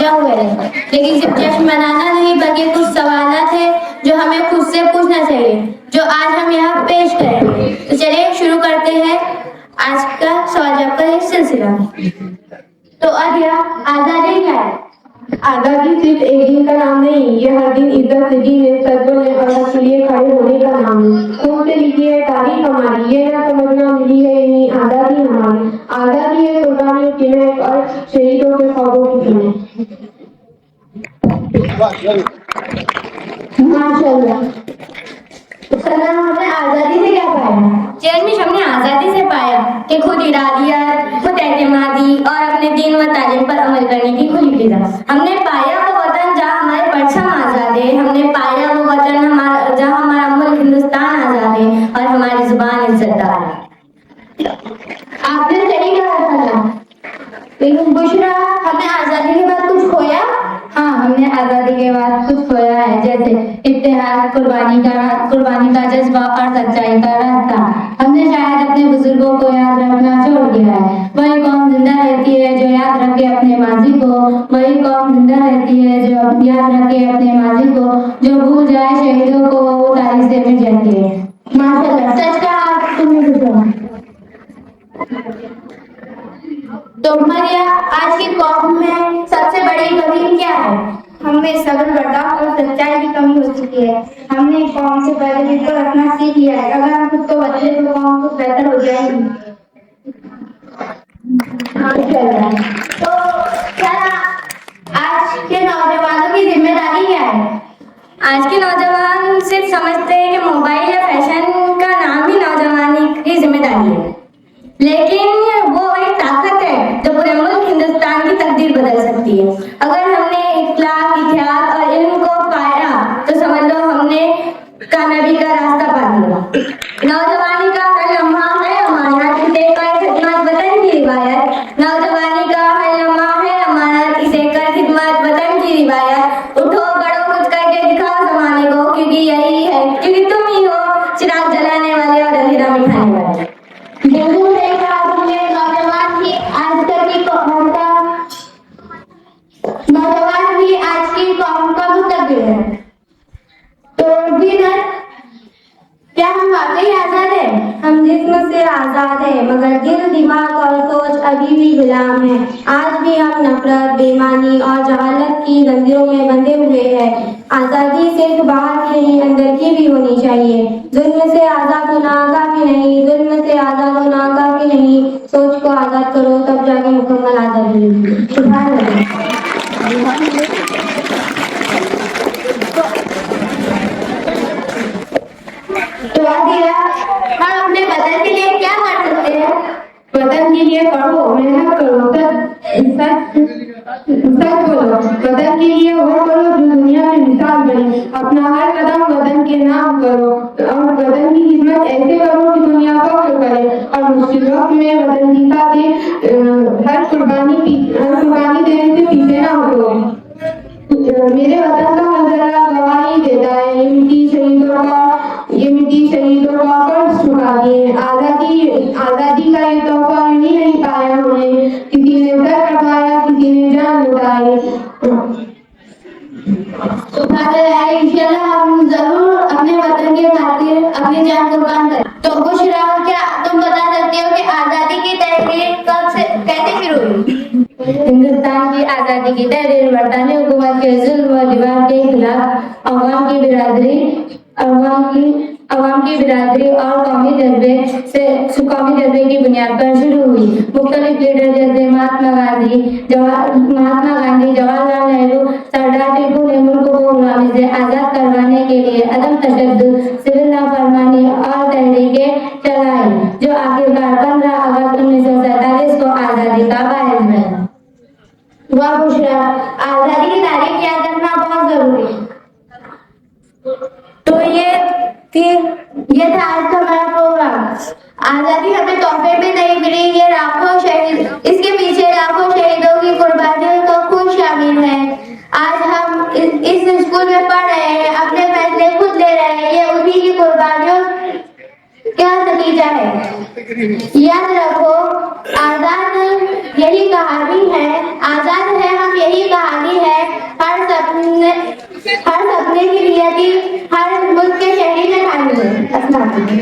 सजा हुआ है, लेकिन सिर्फ जश्न मनाना नहीं बल्कि कुछ सवालात है जो हमें खुद से पूछना चाहिए, जो आज हम यहाँ पेश करेंगे। तो चलिए शुरू करते हैं आज का सवाल जवाब का सिलसिला। तो आज यह आजादी क्या है? आजादी सिर्फ एक दिन का नाम नहीं, ये हर दिन इज्जत से जीने, सजों ने और हक के लिए खड़े होने का नाम है। खून से लिखी है तारीख हमारी, ये ना समझना मिली है यही आजादी हमारी। आजादी है कुर्बानियों की महक और शहीदों के ख्वाबों की महक। माशाअल्लाह। सलाम, हमने आजादी से क्या पाया? चेयरमिश, हमने आजादी से पाया कि खुद इरादियत, खुद एतमादी और अपने दीन व तालीम पर अमल करने की खुली फिजा। हमने पाया वो वतन जहाँ हमारे परचम आजाद है, हमने पाया वो वतन जहाँ हमारा मुल्क हिंदुस्तान आजाद है और हमारी जुबान इज्जतदार है। आपने सही कहा सलाम। लेकिन बुशरा, हमने आजादी के बाद कुछ खोया? हाँ, हमने आजादी के बाद कुछ खोया है, जैसे इत्तेहाद, कुर्बानी का जज्बा और सच्चाई का रास्ता। हमने शायद अपने बुजुर्गों को याद रखना छोड़ दिया है। वही कौम जिंदा रहती है जो याद रखे अपने माजी को, वही कौम जिंदा रहती है जो याद रखे अपने माजी को, जो भूल जाए शहीदों को वो तारीख से मिट जाती है। माशाअल्लाह, सच कहा तुमने। तो मरिया, आज की कौम में सबसे बड़ी कमी क्या है? हमें सब्र, बर्दाश्त और सच्चाई की कमी हो चुकी है। हमने कौम से पहले मिलकर रखना सीख लिया है। अगर हम खुद को बदले तो कौम कुछ बेहतर हो जाएगी। तो क्या आज के नौजवानों की जिम्मेदारी क्या है? आज के नौजवान सिर्फ समझते हैं कि मोबाइल या फैशन का नाम ही नौजवानी की जिम्मेदारी है, लेकिन वो एक ताकत है जो पूरे मुल्क हिंदुस्तान की तकदीर बदल सकती है। अगर हमने इखलाक, इतिहाद और इल्म को पाया तो समझ लो हमने कामयाबी का रास्ता पा लिया। नौजवानी का हर लम्हा है अमानत, इसे कर खिदमत वतन की रिवायत। नौजवानी का हर लम्हा है अमानत, इसे कर खिदमत वतन की रिवायत। उठो बढ़ो कुछ करके दिखाओ जमाने को, क्योंकि यही है, क्योंकि तुम ही हो चिराग जलाने वाले और अंधेरा मिटाने वाले। बिल्कुल सही कहा तुमने। नौजवान भी आज की कौम का मुस्तकबिल है। तो विनर, क्या हम वाकई आजाद हैं? हम जिस्म से आजाद हैं, मगर दिल, दिमाग और सोच अभी भी गुलाम है। आज भी हम नफरत, बेईमानी और जहालत की जंजीरों में बंधे हुए हैं। आजादी सिर्फ बाहर की नहीं, अंदर की भी होनी चाहिए। जुल्म से आजाद होना काफी नहीं, जुल्म से आजाद होना काफी नहीं। सोच को आजाद करो, तब जाके मुकम्मल आजादी मिलेगी। सुभान अल्लाह। तो हम अपने वतन के लिए क्या कर सकते हैं? वतन के लिए पढ़ो, मेहनत करो, सच बोलो। वतन के लिए वो करो जो दुनिया में मिसाल बने। अपना हर कदम वतन के नाम करो और वतन की खिदमत ऐसे करो कि दुनिया फख्र करे। और मुश्किल वक्त में वतन की खातिर हर कुर्बानी देने से पीछे ना हटो। मेरे वतन का मंजरा गवाही देता है, ये मिट्टी शहीदों का फर्ज चुका दिए। आजादी का ये तोहफा नहीं पाया हमने, किसी ने सर कटवाया, किसी ने जान लुटाई। इंशाल्लाह हम जरूर अपने वतन के खातिर अपनी जान कुर्बान करें। तो बुशरा, क्या तुम बता सकते हो कि आजादी की तहरीक कैसे शुरू हुई? हिंदुस्तान की आजादी की तहरीर बरतानी हुकूमत के जुल्म व दीवार के खिलाफ अवाम की बिरादरी और कौमी जज्बे की बुनियाद पर शुरू हुई। मुख्तलिफ लीडर जैसे महात्मा गांधी, जवाहरलाल नेहरू, सरदार टिप्पू ने मुल्क को गुलामी से आजाद करवाने के लिए अदम तशद्दुद, सिविल नाफरमानी और तहरीकें चलाई, जो आखिरकार 15 अगस्त 1947 को आजादी का बायस बना। वाह बुशरा, आजादी की तारीख याद रखना बहुत जरूरी है। तो ये था आज का हमारा प्रोग्राम। आजादी हमें तोहफे में नहीं मिली, ये इसके पीछे लाखों शहीदों की कुर्बानियों का खून शामिल है। आज हम इस स्कूल में पढ़ रहे हैं, अपने फैसले खुद ले रहे हैं, ये उन्हीं की कुर्बानियों क्या नतीजा है। याद रखो, आजाद यही कहानी है, आजाद है हम, यही कहानी है। अस्सलाम वालेकुम।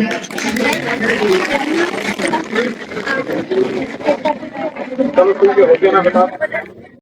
चलो ठीक है, हो गया ना बेटा।